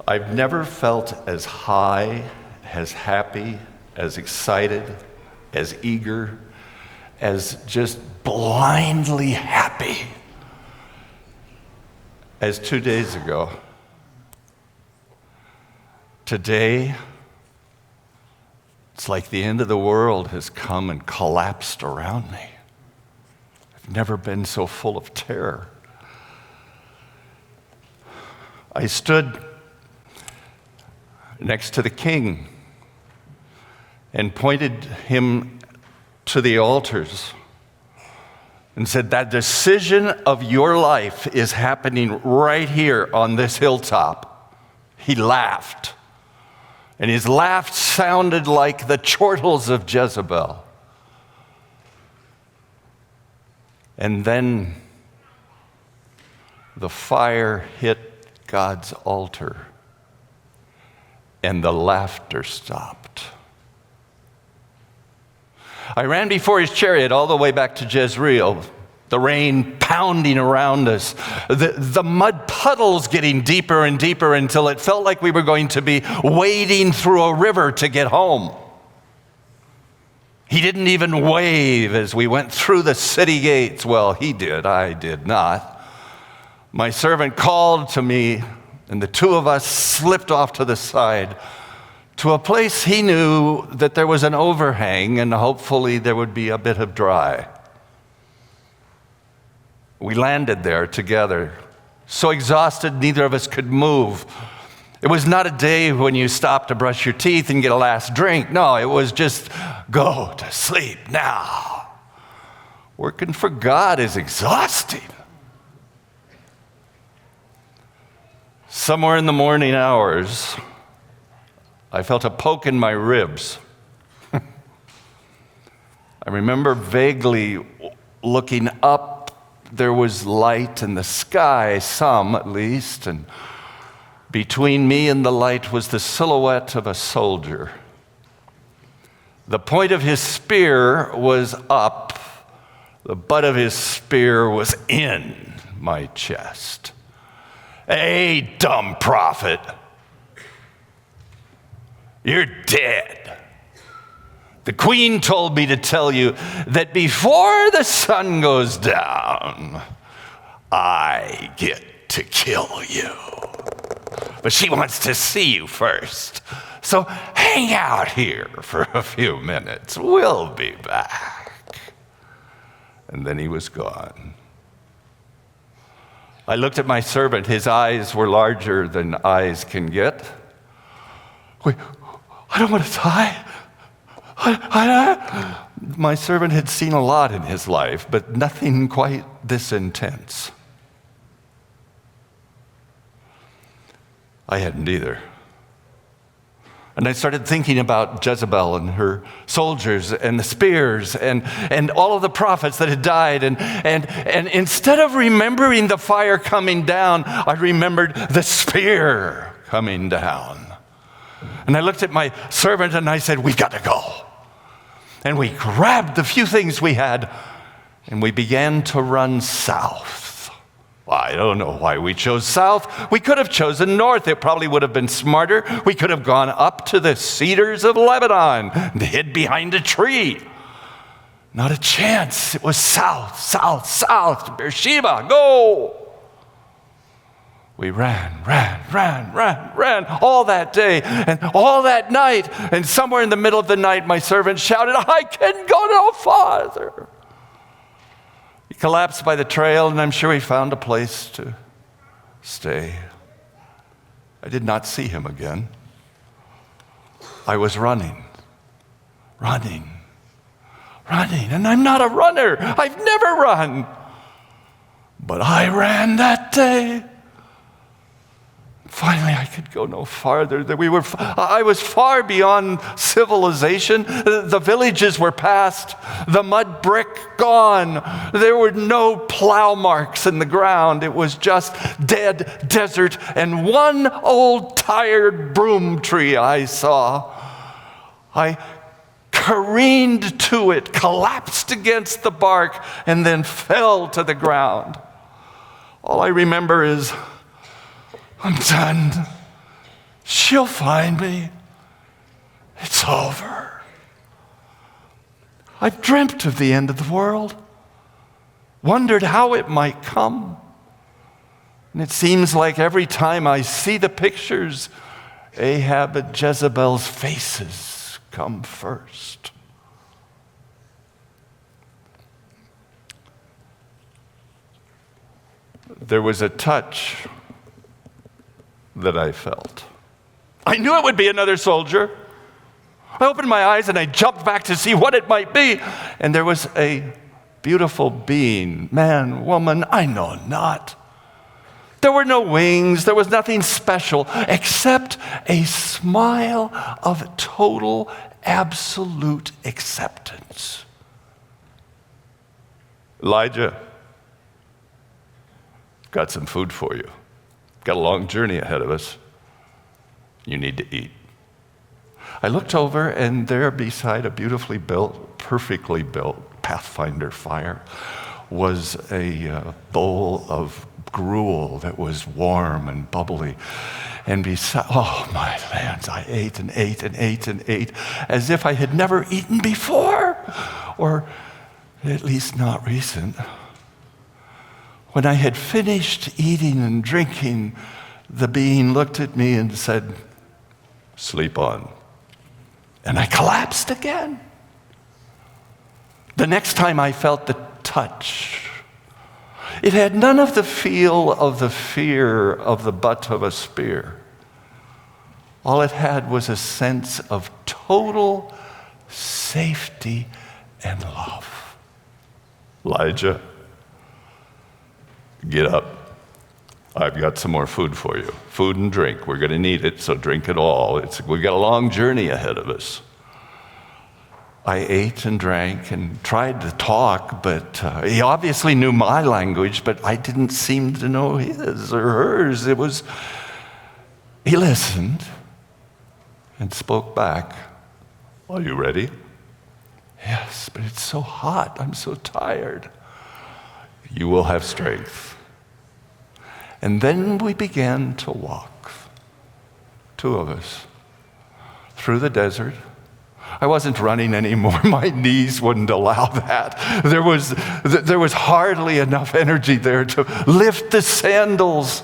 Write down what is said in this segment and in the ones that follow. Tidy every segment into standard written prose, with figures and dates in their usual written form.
I've never felt as high, as happy, as excited, as eager, as just blindly happy as 2 days ago. Today, it's like the end of the world has come and collapsed around me. I've never been so full of terror. I stood next to the king and pointed him to the altars and said, that decision of your life is happening right here on this hilltop. He laughed, and his laugh sounded like the chortles of Jezebel. And then the fire hit God's altar, and the laughter stopped. I ran before his chariot all the way back to Jezreel, the rain pounding around us, the mud puddles getting deeper and deeper until it felt like we were going to be wading through a river to get home. He didn't even wave as we went through the city gates. Well, he did, I did not. My servant called to me, and the two of us slipped off to the side to a place he knew that there was an overhang and hopefully there would be a bit of dry. We landed there together, so exhausted neither of us could move. It was not a day when you stop to brush your teeth and get a last drink. No, it was just go to sleep now. Working for God is exhausting. Somewhere in the morning hours, I felt a poke in my ribs. I remember vaguely looking up. There was light in the sky, some at least, and between me and the light was the silhouette of a soldier. The point of his spear was up. The butt of his spear was in my chest. Hey, dumb prophet, you're dead. The queen told me to tell you that before the sun goes down, I get to kill you. But she wants to see you first. So hang out here for a few minutes. We'll be back. And then he was gone. I looked at my servant. His eyes were larger than eyes can get. Wait, I don't want to die. My servant had seen a lot in his life, but nothing quite this intense. I hadn't either. And I started thinking about Jezebel and her soldiers and the spears and all of the prophets that had died. And instead of remembering the fire coming down, I remembered the spear coming down. And I looked at my servant and I said, we've got to go. And we grabbed the few things we had and we began to run south. Well, I don't know why we chose south. We could have chosen north. It probably would have been smarter. We could have gone up to the cedars of Lebanon and hid behind a tree. Not a chance. It was south, south, south. Beersheba, go. We ran all that day and all that night. And somewhere in the middle of the night, my servant shouted, I can go no farther. He collapsed by the trail, and I'm sure he found a place to stay. I did not see him again. I was running. And I'm not a runner. I've never run. But I ran that day. Finally, I could go no farther. I was far beyond civilization. The villages were past. The mud brick gone. There were no plow marks in the ground. It was just dead desert and one old tired broom tree I saw. I careened to it, collapsed against the bark, and then fell to the ground. All I remember is, I'm done. She'll find me. It's over. I've dreamt of the end of the world, wondered how it might come. And it seems like every time I see the pictures, Ahab and Jezebel's faces come first. There was a touch that I felt. I knew it would be another soldier. I opened my eyes and I jumped back to see what it might be. And there was a beautiful being, man, woman, I know not. There were no wings. There was nothing special except a smile of total, absolute acceptance. Elijah, got some food for you. Got a long journey ahead of us. You need to eat. I looked over, and there beside a beautifully built, perfectly built Pathfinder fire was a bowl of gruel that was warm and bubbly. And beside, oh my lands, I ate and ate and ate and ate as if I had never eaten before, or at least not recent. When I had finished eating and drinking, the being looked at me and said, "Sleep on." And I collapsed again. The next time I felt the touch, it had none of the feel of the fear of the butt of a spear. All it had was a sense of total safety and love. Elijah, get up. I've got some more food for you. Food and drink. We're going to need it, so drink it all. We've got a long journey ahead of us. I ate and drank and tried to talk, but he obviously knew my language, but I didn't seem to know his or hers. He listened and spoke back. Are you ready? Yes, but it's so hot. I'm so tired. You will have strength. And then we began to walk, two of us, through the desert. I wasn't running anymore. My knees wouldn't allow that. There was hardly enough energy there to lift the sandals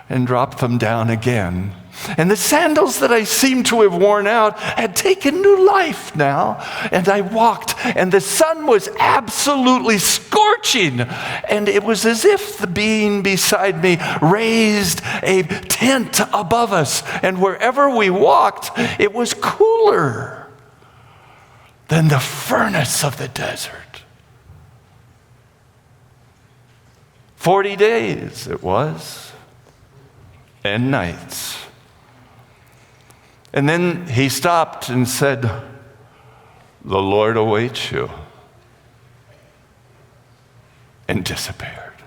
and drop them down again. And the sandals that I seemed to have worn out had taken new life now. And I walked, and the sun was absolutely scorching. And it was as if the being beside me raised a tent above us. And wherever we walked, it was cooler than the furnace of the desert. 40 days it was, and nights. And then he stopped and said, "The Lord awaits you," and disappeared.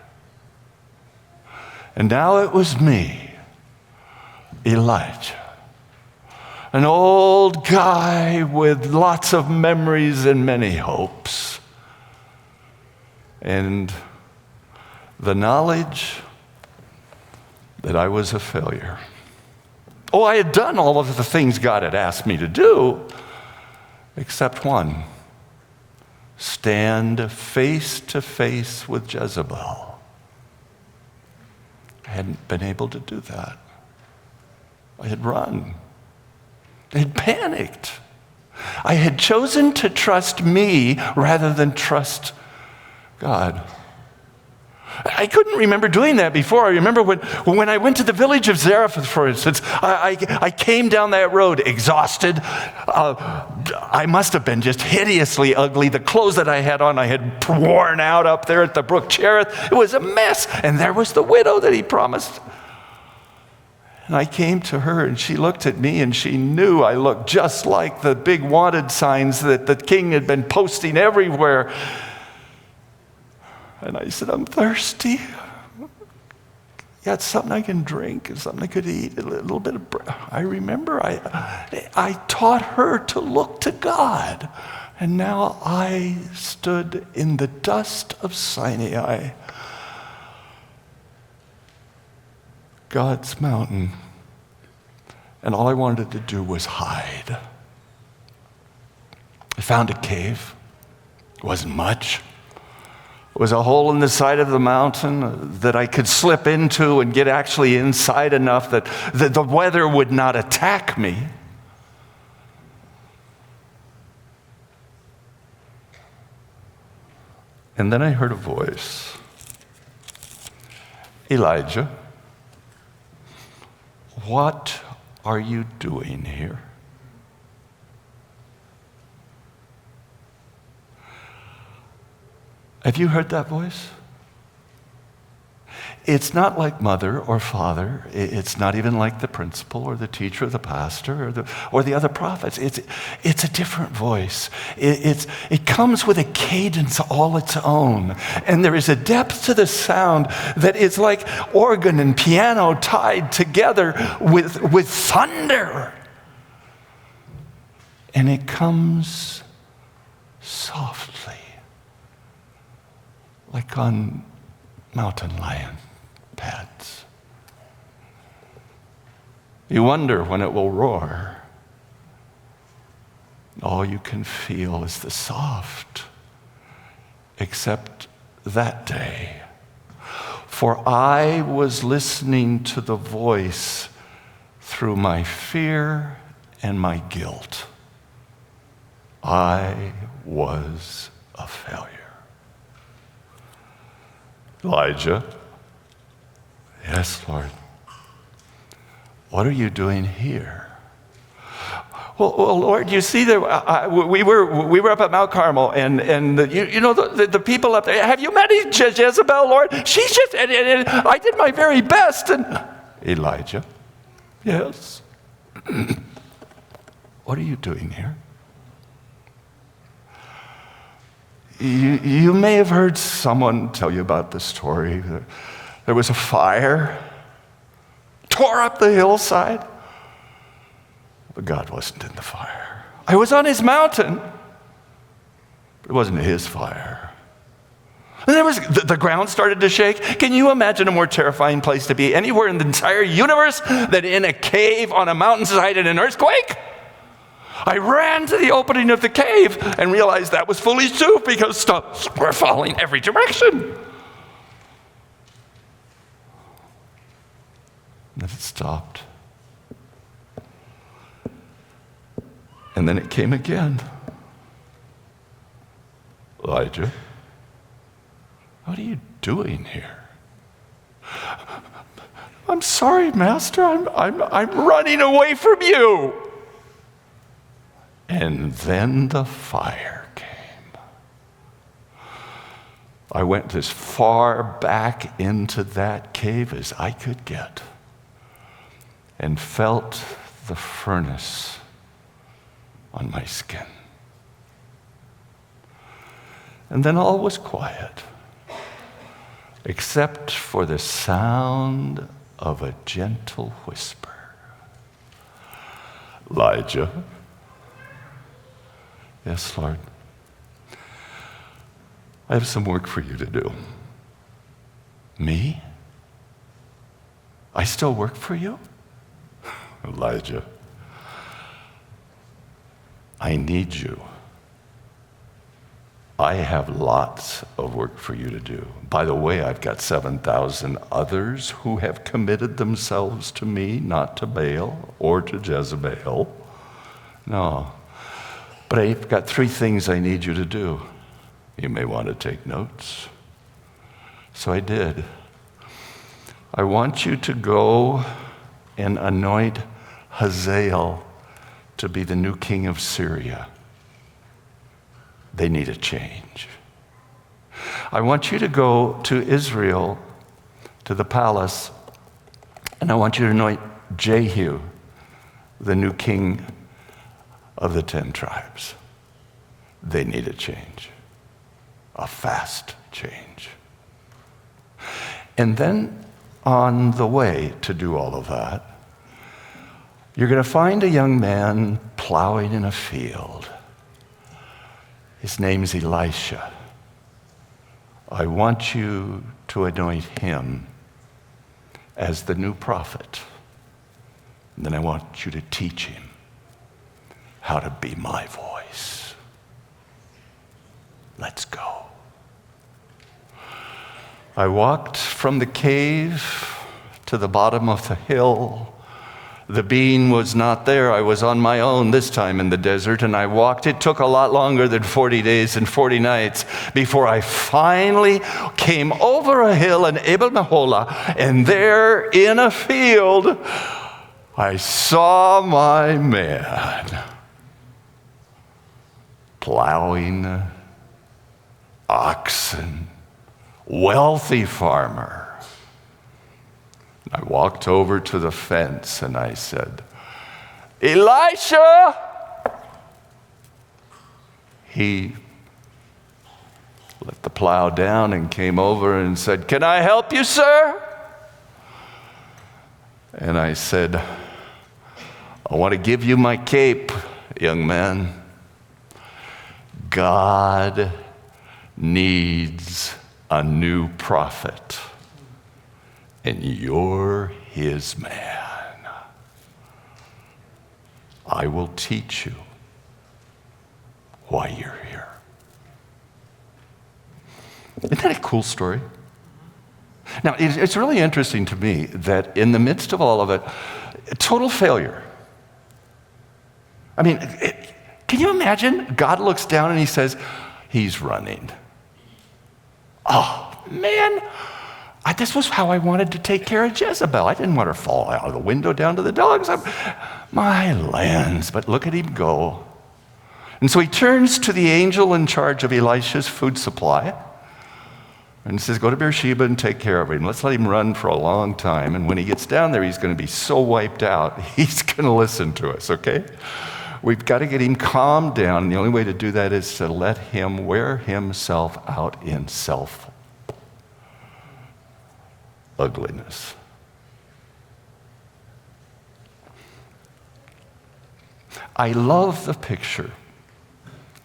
And now it was me, Elijah, an old guy with lots of memories and many hopes, and the knowledge that I was a failure. Oh, I had done all of the things God had asked me to do, except one: stand face to face with Jezebel. I hadn't been able to do that. I had run. I had panicked. I had chosen to trust me rather than trust God. I couldn't remember doing that before. I remember when I went to the village of Zarephath, for instance, I came down that road exhausted. I must have been just hideously ugly. The clothes that I had on, I had worn out up there at the brook Cherith. It was a mess. And there was the widow that he promised. And I came to her, and she looked at me, and she knew I looked just like the big wanted signs that the king had been posting everywhere. And I said, "I'm thirsty. Yeah, it's something I can drink, it's something I could eat, a little bit of bread. I remember I taught her to look to God. And now I stood in the dust of Sinai, God's mountain, and all I wanted to do was hide. I found a cave. It wasn't much. It was a hole in the side of the mountain that I could slip into and get actually inside enough that the weather would not attack me. And then I heard a voice. Elijah, what are you doing here? Have you heard that voice? It's not like mother or father. It's not even like the principal or the teacher or the pastor or the other prophets. It's a different voice. It comes with a cadence all its own. And there is a depth to the sound that is like organ and piano tied together with thunder. And it comes softly, like on mountain lion pads. You wonder when it will roar. All you can feel is the soft, except that day. For I was listening to the voice through my fear and my guilt. I was a failure. Elijah, yes, Lord. What are you doing here? Well, Lord, you see, we were up at Mount Carmel, and the people up there. Have you met Jezebel, Lord? She's just, and I did my very best. And Elijah, yes. What are you doing here? You may have heard someone tell you about the story. There was a fire, tore up the hillside, but God wasn't in the fire. I was on his mountain, but it wasn't his fire. And the ground started to shake. Can you imagine a more terrifying place to be anywhere in the entire universe than in a cave on a mountainside in an earthquake? I ran to the opening of the cave and realized that was foolish too, because stones were falling every direction. And then it stopped. And then it came again. Elijah, what are you doing here? I'm sorry, Master. I'm running away from you. And then the fire came. I went as far back into that cave as I could get and felt the furnace on my skin. And then all was quiet, except for the sound of a gentle whisper. Elijah. Yes, Lord. I have some work for you to do. Me? I still work for you? Elijah, I need you. I have lots of work for you to do. By the way, I've got 7,000 others who have committed themselves to me, not to Baal or to Jezebel. No. But I've got 3 things I need you to do. You may want to take notes. So I did. I want you to go and anoint Hazael to be the new king of Syria. They need a change. I want you to go to Israel, to the palace, and I want you to anoint Jehu, the new king of the 10 tribes. They need a change, a fast change. And then on the way to do all of that, you're going to find a young man plowing in a field. His name's Elisha. I want you to anoint him as the new prophet. And then I want you to teach him how to be my voice. Let's go. I walked from the cave to the bottom of the hill. The bean was not there. I was on my own this time in the desert, and I walked. It took a lot longer than 40 days and 40 nights before I finally came over a hill in Abel Meholah, and there in a field, I saw my man plowing oxen, wealthy farmer. I walked over to the fence and I said, Elisha! He let the plow down and came over and said, can I help you, sir? And I said, I want to give you my cape, young man. God needs a new prophet, and you're his man. I will teach you why you're here. Isn't that a cool story? Now, it's really interesting to me that in the midst of all of it, total failure. I mean, can you imagine? God looks down and he says, he's running. Oh, man. This was how I wanted to take care of Jezebel. I didn't want her to fall out of the window down to the dogs. My lands, but look at him go. And so he turns to the angel in charge of Elisha's food supply and says, go to Beersheba and take care of him. Let's let him run for a long time. And when he gets down there, he's going to be so wiped out, he's going to listen to us, okay? We've got to get him calmed down. And the only way to do that is to let him wear himself out in ugliness. I love the picture.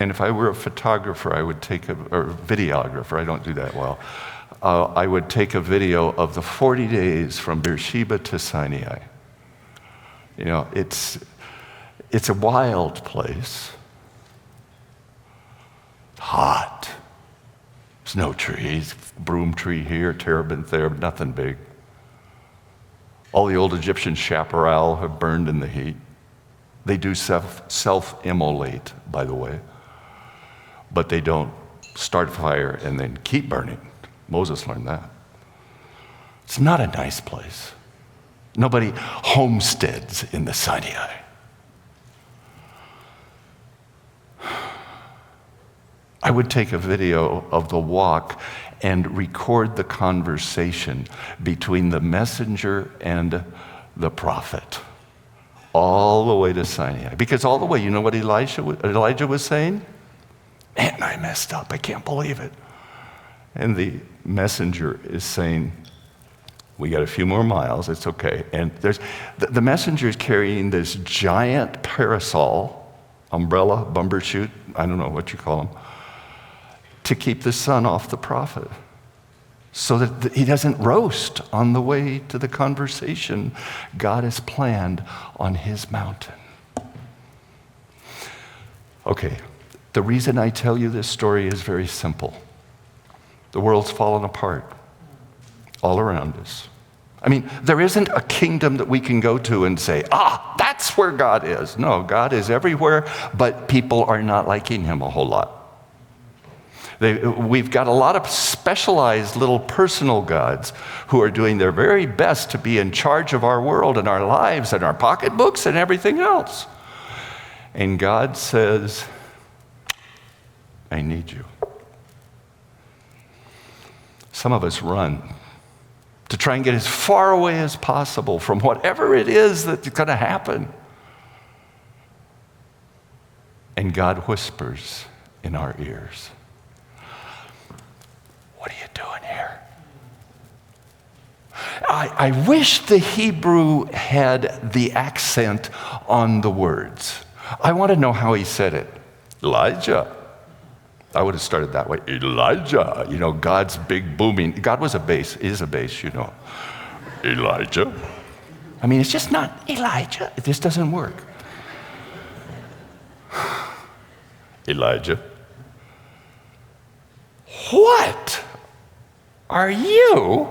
And if I were a photographer, I would take or videographer, I don't do that well. I would take a video of the 40 days from Beersheba to Sinai. You know, it's a wild place. Hot. There's no trees, broom tree here, terebinth there, nothing big. All the old Egyptian chaparral have burned in the heat. They do self-immolate, by the way, but they don't start a fire and then keep burning. Moses learned that. It's not a nice place. Nobody homesteads in the Sinai. I would take a video of the walk and record the conversation between the messenger and the prophet all the way to Sinai. Because all the way, you know what Elijah was saying? Man, I messed up. I can't believe it. And the messenger is saying, we got a few more miles. It's okay. And there's the messenger is carrying this giant parasol, umbrella, bumbershoot, I don't know what you call them, to keep the sun off the prophet so that he doesn't roast on the way to the conversation God has planned on his mountain. Okay, the reason I tell you this story is very simple. The world's fallen apart all around us. I mean, there isn't a kingdom that we can go to and say, that's where God is. No, God is everywhere, but people are not liking him a whole lot. We've got a lot of specialized little personal gods who are doing their very best to be in charge of our world and our lives and our pocketbooks and everything else. And God says, I need you. Some of us run to try and get as far away as possible from whatever it is that's going to happen. And God whispers in our ears, what are you doing here? I wish the Hebrew had the accent on the words. I want to know how he said it. Elijah. I would have started that way. Elijah. You know, God's big booming. God was a bass, is a bass, you know. Elijah. I mean, it's just not Elijah. This doesn't work. Elijah. What are you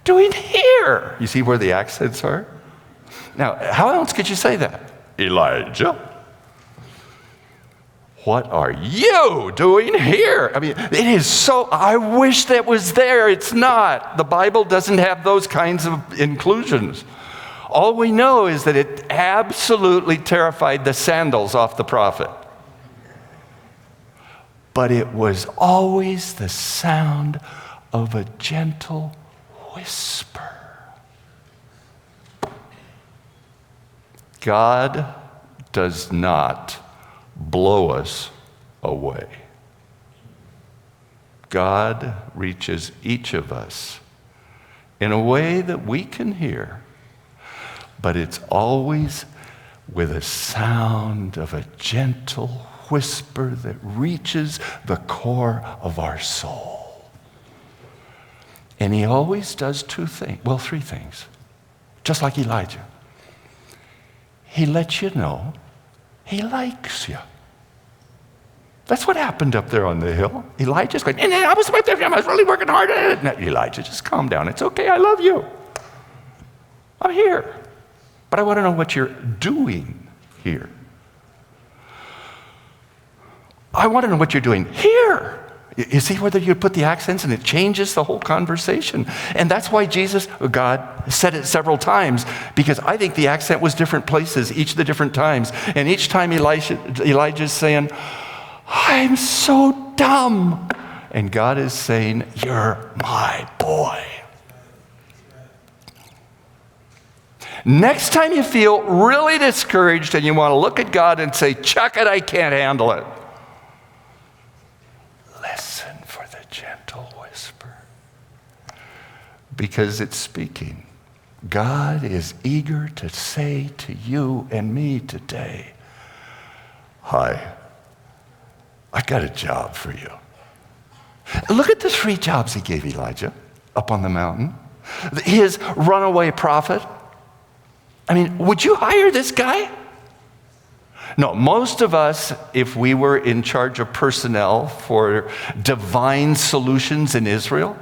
doing here? You see where the accents are? Now, how else could you say that? Elijah. What are you doing here? I mean, it is so, I wish that was there. It's not. The Bible doesn't have those kinds of inclusions. All we know is that it absolutely terrified the sandals off the prophet. But it was always the sound of a gentle whisper. God does not blow us away. God reaches each of us in a way that we can hear, but it's always with a sound of a gentle whisper that reaches the core of our soul. And he always does three things, just like Elijah. He lets you know he likes you. That's what happened up there on the hill. Elijah's going, and I was really working hard at it. Now, Elijah, just calm down. It's okay, I love you. I'm here. But I want to know what you're doing here. I want to know what you're doing here. You see whether you put the accents and it changes the whole conversation. And that's why God said it several times, because I think the accent was different places each of the different times. And each time Elijah's saying, I'm so dumb. And God is saying, you're my boy. Next time you feel really discouraged and you want to look at God and say, chuck it, I can't handle it. Listen for the gentle whisper. Because it's speaking. God is eager to say to you and me today, hi, I got a job for you. Look at the 3 jobs he gave Elijah up on the mountain. His runaway prophet. I mean, would you hire this guy? No, most of us, if we were in charge of personnel for divine solutions in Israel,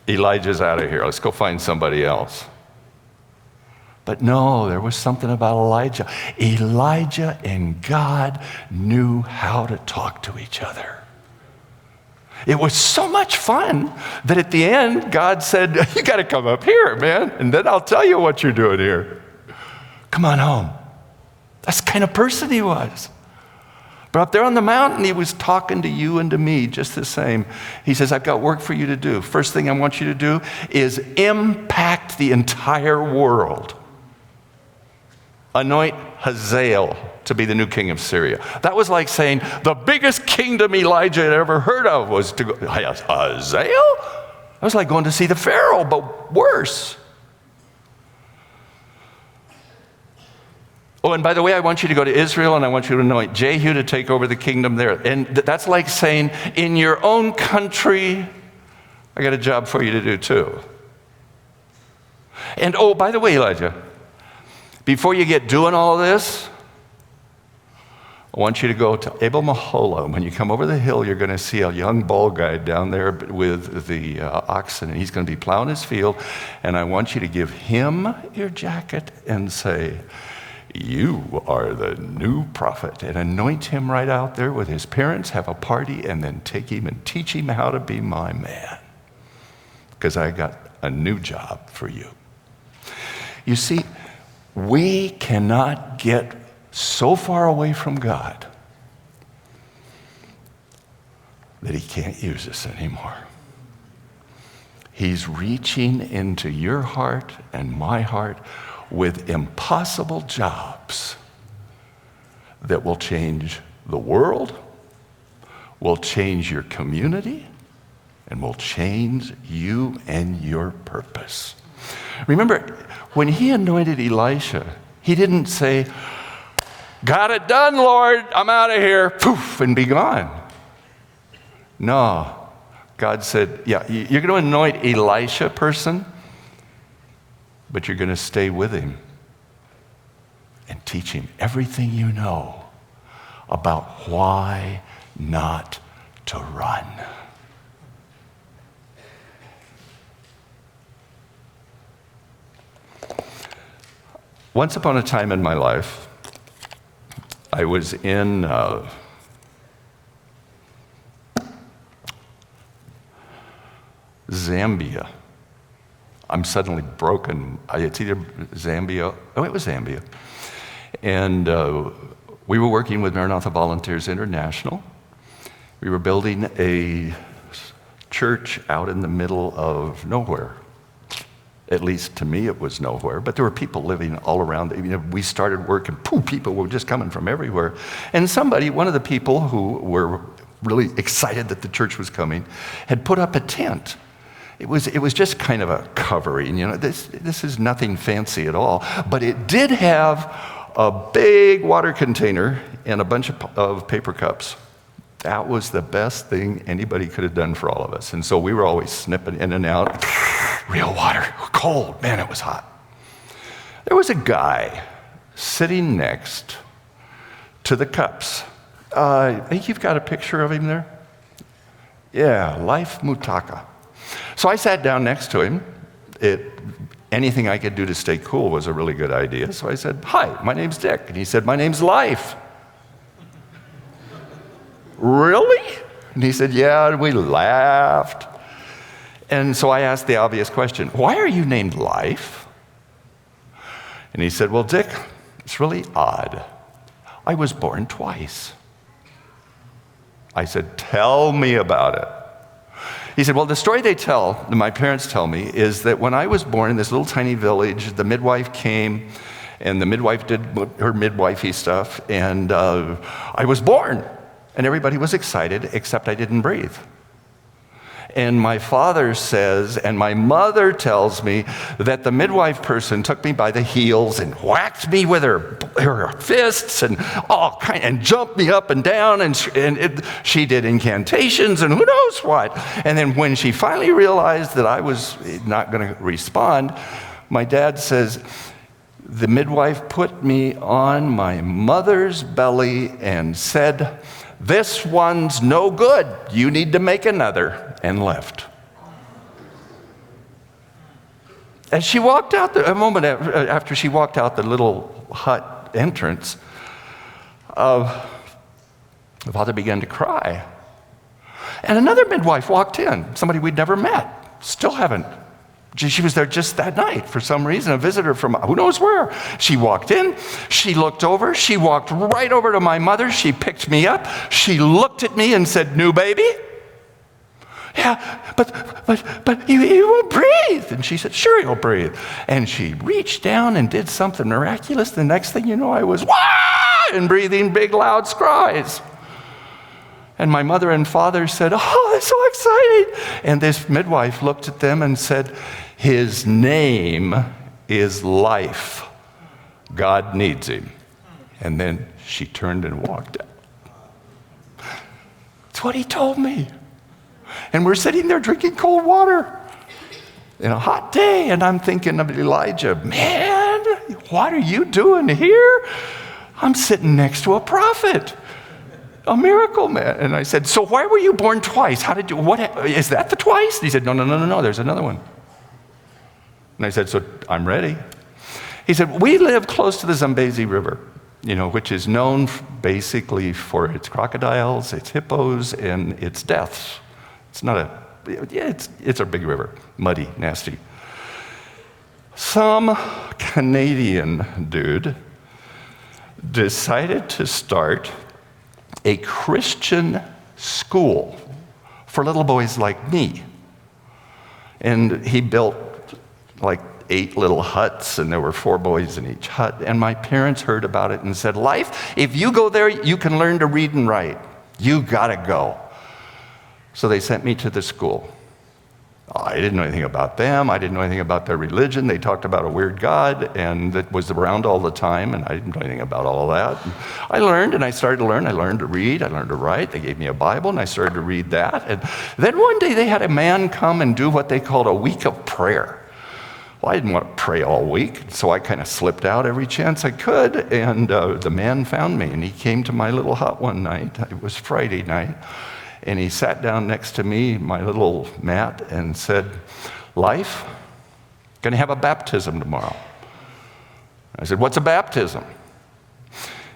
Elijah's out of here. Let's go find somebody else. But no, there was something about Elijah. Elijah and God knew how to talk to each other. It was so much fun that at the end, God said, you got to come up here, man, and then I'll tell you what you're doing here. Come on home. That's the kind of person he was. But up there on the mountain, he was talking to you and to me just the same. He says, I've got work for you to do. First thing I want you to do is impact the entire world. Anoint Hazael to be the new king of Syria. That was like saying the biggest kingdom Elijah had ever heard of was to go, Hazael? That was like going to see the Pharaoh, but worse. Oh, and by the way, I want you to go to Israel and I want you to anoint Jehu to take over the kingdom there. And that's like saying, in your own country, I got a job for you to do too. And oh, by the way, Elijah, before you get doing all this, I want you to go to Abel Mahola. When you come over the hill, you're going to see a young bald guy down there with the oxen, and he's going to be plowing his field. And I want you to give him your jacket and say, you are the new prophet, and anoint him right out there with his parents, have a party, and then take him and teach him how to be my man. Because I got a new job for you. You see, we cannot get so far away from God that he can't use us anymore. He's reaching into your heart and my heart with impossible jobs that will change the world, will change your community, and will change you and your purpose. Remember, when he anointed Elisha, he didn't say, got it done, Lord, I'm out of here, poof, and be gone. No, God said, yeah, you're going to anoint Elisha, person, but you're going to stay with him and teach him everything you know about why not to run. Once upon a time in my life, I was in Zambia. I'm suddenly broken. It's either Zambia. Oh, it was Zambia. And we were working with Maranatha Volunteers International. We were building a church out in the middle of nowhere. At least to me, it was nowhere. But there were people living all around. We started working, people were just coming from everywhere. And one of the people who were really excited that the church was coming, had put up a tent. It was just kind of a covering. This is nothing fancy at all. But it did have a big water container and a bunch of paper cups. That was the best thing anybody could have done for all of us. And so we were always snipping in and out. Real water, cold, man, it was hot. There was a guy sitting next to the cups. I think you've got a picture of him there? Yeah, Life Mutaka. So I sat down next to him. Anything I could do to stay cool was a really good idea. So I said, hi, my name's Dick. And he said, my name's Life. Really? And he said, yeah, and we laughed. And so I asked the obvious question, why are you named Life? And he said, well, Dick, it's really odd. I was born twice. I said, tell me about it. He said, well, the story my parents tell me, is that when I was born in this little tiny village, the midwife came, and the midwife did her midwifey stuff, and I was born. And everybody was excited, except I didn't breathe. And my father says, and my mother tells me, that the midwife person took me by the heels and whacked me with her fists and and jumped me up and down, and she did incantations and who knows what. And then when she finally realized that I was not going to respond, my dad says, the midwife put me on my mother's belly and said, this one's no good. You need to make another, and left. As she walked out, a moment after she walked out the little hut entrance, the father began to cry. And another midwife walked in, somebody we'd never met, still haven't. She was there just that night for some reason, a visitor from who knows where. She walked in, she looked over, she walked right over to my mother, she picked me up, she looked at me and said, new baby? Yeah, but he won't breathe. And she said, sure he'll breathe. And she reached down and did something miraculous. The next thing you know, I was, wah! And breathing big loud cries. And my mother and father said, oh, that's so exciting. And this midwife looked at them and said, his name is Life. God needs him. And then she turned and walked out. That's what he told me. And we're sitting there drinking cold water in a hot day. And I'm thinking of Elijah, man, what are you doing here? I'm sitting next to a prophet. A miracle man. And I said, so why were you born twice? What is that the twice? And he said, no, there's another one. And I said, so I'm ready. He said, we live close to the Zambezi River, which is known basically for its crocodiles, its hippos, and its deaths. It's a big river, muddy, nasty. Some Canadian dude decided to start a Christian school for little boys like me. And he built like 8 little huts, and there were 4 boys in each hut. And my parents heard about it and said, Life, if you go there, you can learn to read and write. You gotta go. So they sent me to the school. I didn't know anything about them. I didn't know anything about their religion. They talked about a weird God, and that was around all the time, and I didn't know anything about all of that. And I learned, and I started to learn. I learned to read. I learned to write. They gave me a Bible, and I started to read that. And then one day they had a man come and do what they called a week of prayer. Well, I didn't want to pray all week, so I kind of slipped out every chance I could, and the man found me, and he came to my little hut one night. It was Friday night. And he sat down next to me, my little mat, and said, Life, going to have a baptism tomorrow. I said, what's a baptism?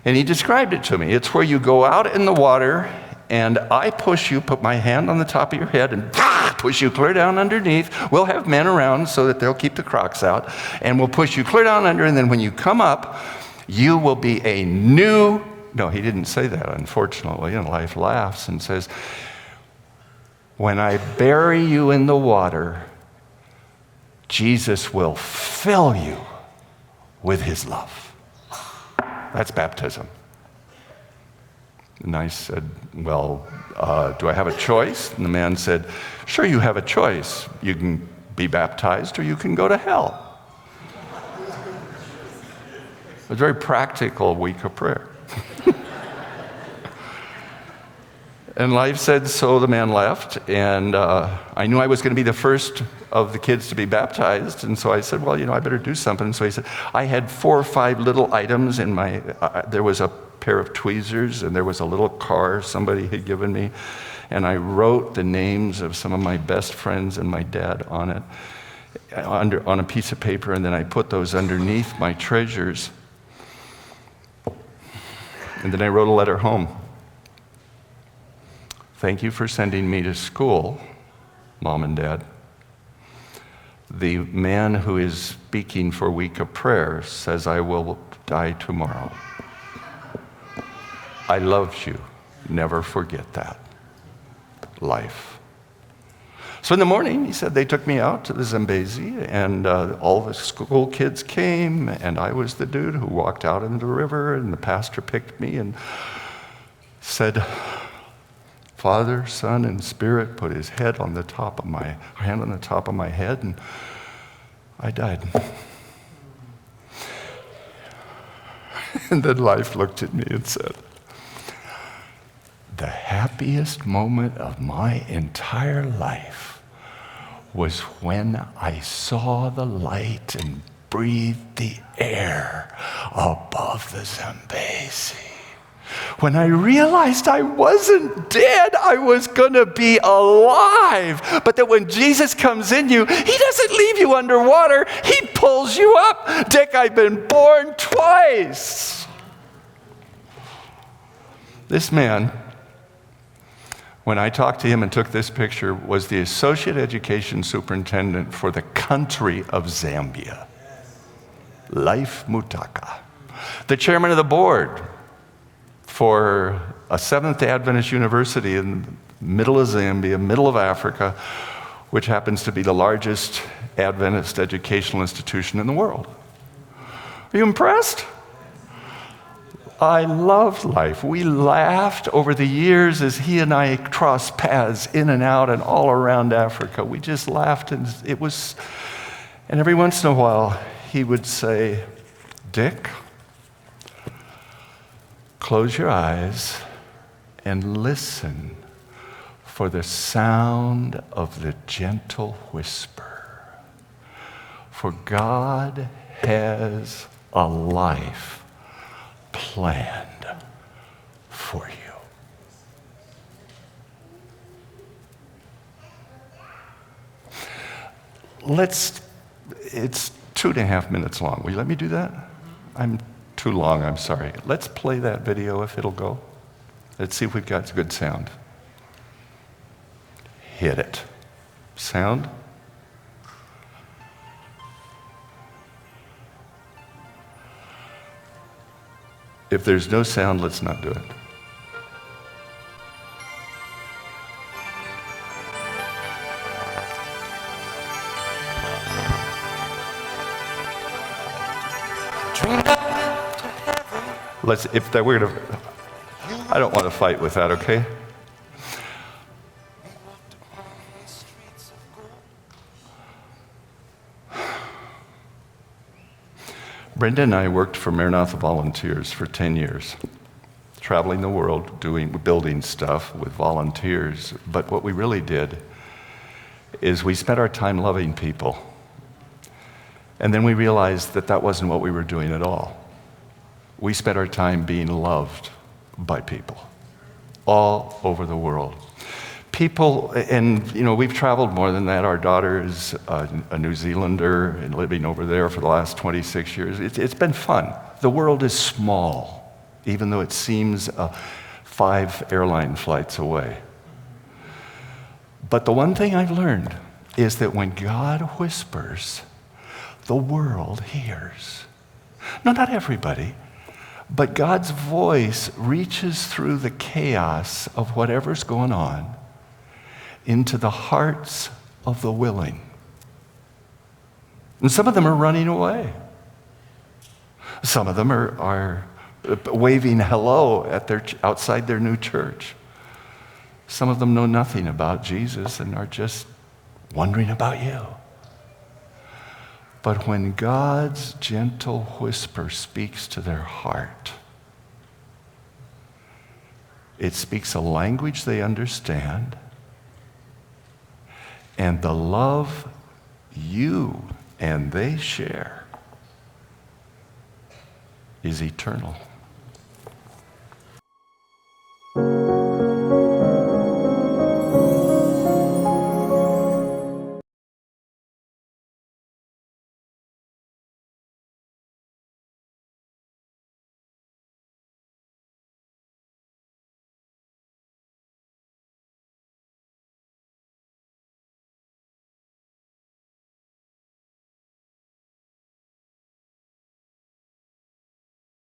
And he described it to me. It's where you go out in the water, and I push you, put my hand on the top of your head, and push you clear down underneath. We'll have men around so that they'll keep the crocs out, and we'll push you clear down under, and then when you come up, you will be a new... No, he didn't say that, unfortunately, and Life laughs and says, when I bury you in the water, Jesus will fill you with his love. That's baptism. And I said, well, do I have a choice? And the man said, sure, you have a choice. You can be baptized or you can go to hell. It was a very practical week of prayer. And Life said, so the man left, and I knew I was going to be the first of the kids to be baptized, and so I said, well, I better do something. So he said, I had 4 or 5 little items in my, there was a pair of tweezers, and there was a little car somebody had given me, and I wrote the names of some of my best friends and my dad on it, on a piece of paper, and then I put those underneath my treasures, and then I wrote a letter home. Thank you for sending me to school, Mom and Dad. The man who is speaking for Week of Prayer says I will die tomorrow. I loved you. Never forget that. Life. So in the morning, he said, they took me out to the Zambezi, and all the school kids came, and I was the dude who walked out into the river, and the pastor picked me and said, Father, Son, and Spirit, put his hand on the top of my head, and I died. And then Life looked at me and said, the happiest moment of my entire life was when I saw the light and breathed the air above the Zambezi. When I realized I wasn't dead, I was going to be alive. But that when Jesus comes in you, he doesn't leave you underwater. He pulls you up. Dick, I've been born twice. This man, when I talked to him and took this picture, was the associate education superintendent for the country of Zambia. Life Mutaka. The chairman of the board for a Seventh-day Adventist university in the middle of Zambia, middle of Africa, which happens to be the largest Adventist educational institution in the world. Are you impressed? I loved Life. We laughed over the years as he and I crossed paths in and out and all around Africa. We just laughed, and and every once in a while he would say, Dick, close your eyes and listen for the sound of the gentle whisper. For God has a life planned for you. It's 2.5 minutes long. Will you let me do that? I'm too long, I'm sorry. Let's play that video if it'll go. Let's see if we've got good sound. Hit it. Sound? If there's no sound, let's not do it. I don't want to fight with that, okay? Brenda and I worked for Maranatha Volunteers for 10 years, traveling the world, building stuff with volunteers. But what we really did is we spent our time loving people. And then we realized that that wasn't what we were doing at all. We spent our time being loved by people all over the world. People, and we've traveled more than that. Our daughter is a New Zealander and living over there for the last 26 years. It's been fun. The world is small, even though it seems 5 airline flights away. But the one thing I've learned is that when God whispers, the world hears. No, not everybody, but God's voice reaches through the chaos of whatever's going on into the hearts of the willing. And some of them are running away. Some of them are waving hello at outside their new church. Some of them know nothing about Jesus and are just wondering about you. But when God's gentle whisper speaks to their heart, it speaks a language they understand, and the love you and they share is eternal.